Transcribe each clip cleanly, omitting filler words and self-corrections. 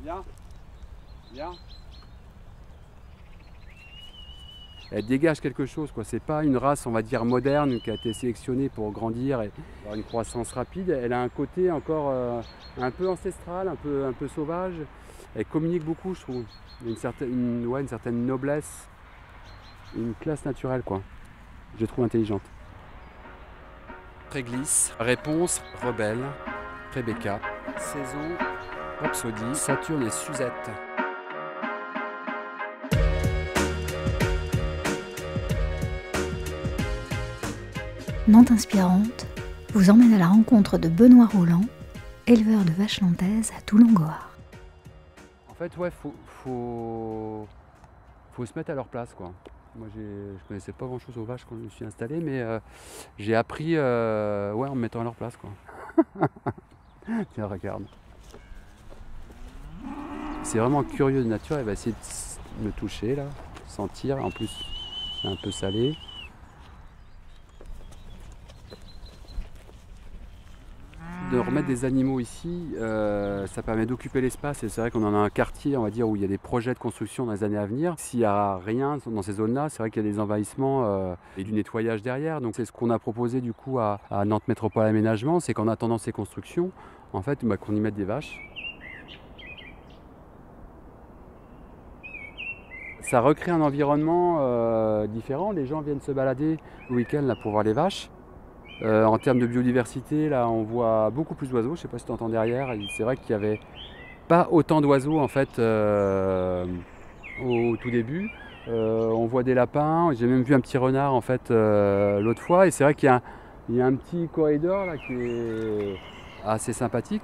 Viens. Viens. Elle dégage quelque chose, quoi. C'est pas une race, on va dire, moderne qui a été sélectionnée pour grandir et avoir une croissance rapide. Elle a un côté encore un peu ancestral, un peu sauvage. Elle communique beaucoup, je trouve. Il y a une certaine noblesse, une classe naturelle, quoi. Je la trouve intelligente. Réglisse, Réponse, Rebelle, Rebecca, Saison, Rhapsody, Saturne et Suzette. Nantes Inspirante vous emmène à la rencontre de Benoît Roland, éleveur de vaches nantaises à Toulon-Gohard. En fait, ouais, faut se mettre à leur place, quoi. Moi, je connaissais pas grand-chose aux vaches quand je me suis installé, mais j'ai appris ouais, en me mettant à leur place, quoi. Tiens, regarde. C'est vraiment curieux de nature. Elle va essayer de me toucher, là, sentir. En plus, c'est un peu salé. De remettre des animaux ici, ça permet d'occuper l'espace et c'est vrai qu'on en a un quartier, on va dire, où il y a des projets de construction dans les années à venir. S'il n'y a rien dans ces zones-là, c'est vrai qu'il y a des envahissements et du nettoyage derrière. Donc c'est ce qu'on a proposé du coup à Nantes Métropole Aménagement, c'est qu'en attendant ces constructions, en fait, qu'on y mette des vaches. Ça recrée un environnement différent. Les gens viennent se balader le week-end là, pour voir les vaches. En termes de biodiversité, là, on voit beaucoup plus d'oiseaux. Je ne sais pas si tu entends derrière. C'est vrai qu'il n'y avait pas autant d'oiseaux en fait au tout début. On voit des lapins. J'ai même vu un petit renard en fait l'autre fois. Et c'est vrai qu'il y a un petit corridor là qui est assez sympathique.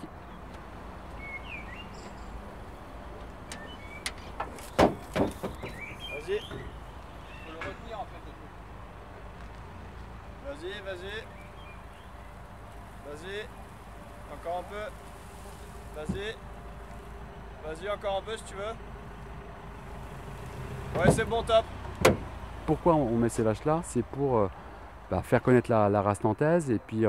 Vas-y. Faut le retenir en fait. Vas-y, vas-y. Vas-y. Encore un peu. Vas-y. Vas-y, encore un peu si tu veux. Ouais, c'est bon, top. Pourquoi on met ces vaches là? C'est pour faire connaître la race nantaise et puis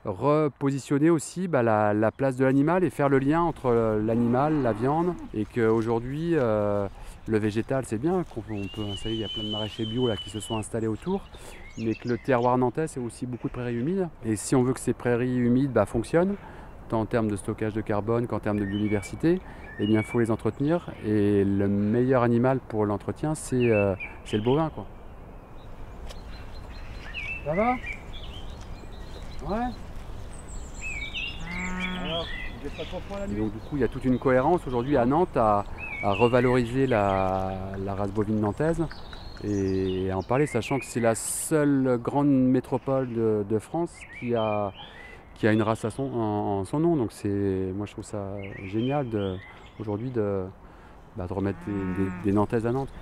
repositionner aussi la place de l'animal et faire le lien entre l'animal, la viande et qu'aujourd'hui le végétal c'est bien, qu'on peut installer, il y a plein de maraîchers bio là, qui se sont installés autour, mais que le terroir nantais c'est aussi beaucoup de prairies humides et si on veut que ces prairies humides fonctionnent, tant en termes de stockage de carbone qu'en termes de biodiversité, eh bien il faut les entretenir et le meilleur animal pour l'entretien c'est le bovin, quoi. Ça va? Ouais. Alors, j'ai pas trop froid la Et nuit. donc du coup il y a toute une cohérence aujourd'hui à Nantes à revaloriser la race bovine nantaise et à en parler, sachant que c'est la seule grande métropole de France qui a une race en son nom. Donc moi je trouve ça génial aujourd'hui de remettre des Nantaises à Nantes.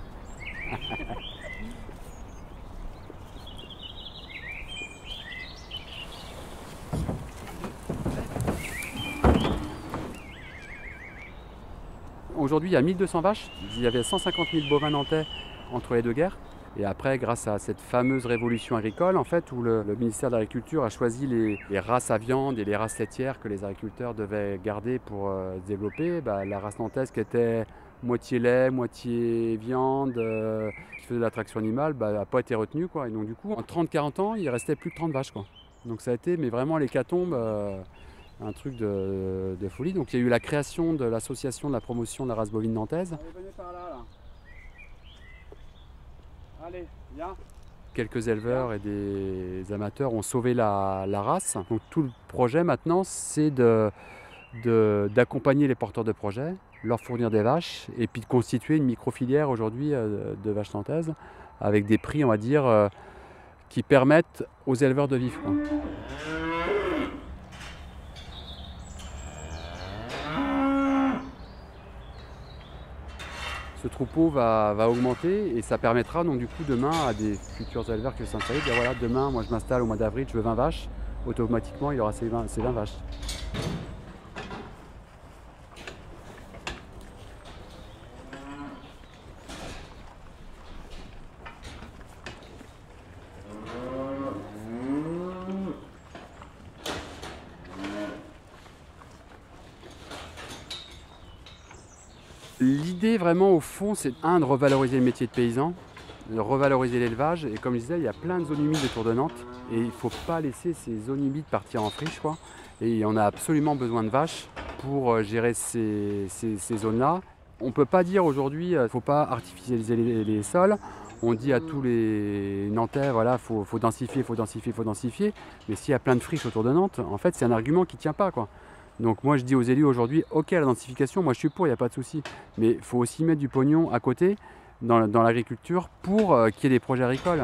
Aujourd'hui, il y a 1200 vaches. Il y avait 150 000 bovins nantais entre les deux guerres. Et après, grâce à cette fameuse révolution agricole, en fait, où le ministère de l'Agriculture a choisi les races à viande et les races laitières que les agriculteurs devaient garder pour se développer, la race nantaise qui était moitié lait, moitié viande, qui faisait de la traction animale, n'a pas été retenue, quoi. Et donc du coup, en 30-40 ans, il restait plus que 30 vaches, quoi. Donc ça a été vraiment l'hécatombe. Un truc de folie. Donc il y a eu la création de l'association de la promotion de la race bovine nantaise. Allez, venez par là, là. Allez, viens. Quelques éleveurs et des amateurs ont sauvé la race. Donc tout le projet maintenant, c'est d'accompagner les porteurs de projets, leur fournir des vaches et puis de constituer une micro-filière aujourd'hui de vaches nantaises avec des prix, on va dire, qui permettent aux éleveurs de vivre, quoi. Ce troupeau va augmenter et ça permettra donc du coup demain à des futurs éleveurs qui s'installent de dire voilà, demain moi je m'installe au mois d'avril, je veux 20 vaches, automatiquement il aura ces 20 vaches. L'idée vraiment au fond, c'est de revaloriser le métier de paysan, de revaloriser l'élevage. Et comme je disais, il y a plein de zones humides autour de Nantes. Et il ne faut pas laisser ces zones humides partir en friche, quoi. Et on a absolument besoin de vaches pour gérer ces zones-là. On ne peut pas dire aujourd'hui qu'il ne faut pas artificialiser les sols. On dit à tous les Nantais, voilà, faut densifier, faut densifier, faut densifier. Mais s'il y a plein de friches autour de Nantes, en fait, c'est un argument qui ne tient pas, quoi. Donc moi, je dis aux élus aujourd'hui, ok, la densification, moi je suis pour, il n'y a pas de souci. Mais il faut aussi mettre du pognon à côté dans l'agriculture pour qu'il y ait des projets agricoles.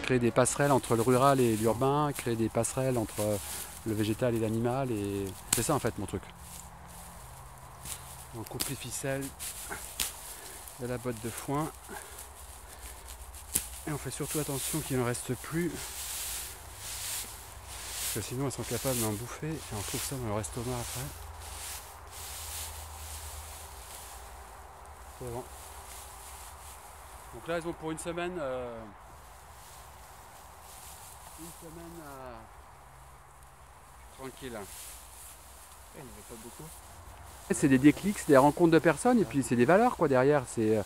Créer des passerelles entre le rural et l'urbain, créer des passerelles entre le végétal et l'animal, et c'est ça en fait mon truc. On coupe les ficelles de la botte de foin et on fait surtout attention qu'il ne reste plus, parce que sinon elles sont capables d'en bouffer et on trouve ça dans leur estomac après. C'est bon. Donc là elles ont pour une semaine tranquille. Il n'y en avait pas beaucoup. C'est des déclics, c'est des rencontres de personnes et puis c'est des valeurs quoi derrière. C'est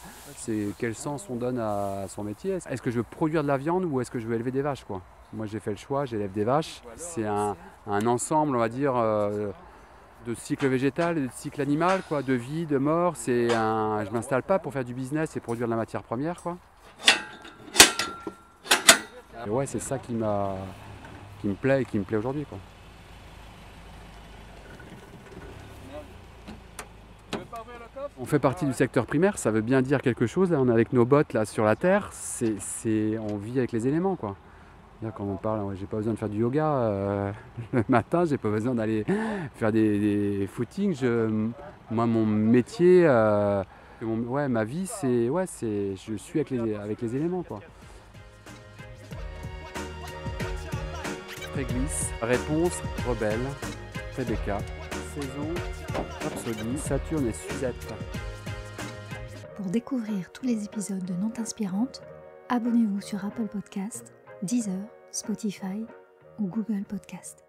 quel sens on donne à son métier. Est-ce que je veux produire de la viande ou est-ce que je veux élever des vaches quoi. Moi j'ai fait le choix, j'élève des vaches. C'est un ensemble on va dire de cycle végétal et de cycle animal quoi, de vie, de mort. Je m'installe pas pour faire du business et produire de la matière première quoi. Et ouais, c'est ça qui me plaît et qui me plaît aujourd'hui quoi. On fait partie du secteur primaire, ça veut bien dire quelque chose. Là, on est avec nos bottes là sur la terre, on vit avec les éléments quoi. Là, quand on parle, j'ai pas besoin de faire du yoga le matin, j'ai pas besoin d'aller faire des footings. Moi, mon métier, ma vie, je suis avec les éléments quoi. Réglisse, réponse, rebelle, Rebecca, saison, Rhapsody, Saturne et Suzette. Pour découvrir tous les épisodes de Nantes Inspirante, abonnez-vous sur Apple Podcasts, Deezer, Spotify ou Google Podcasts.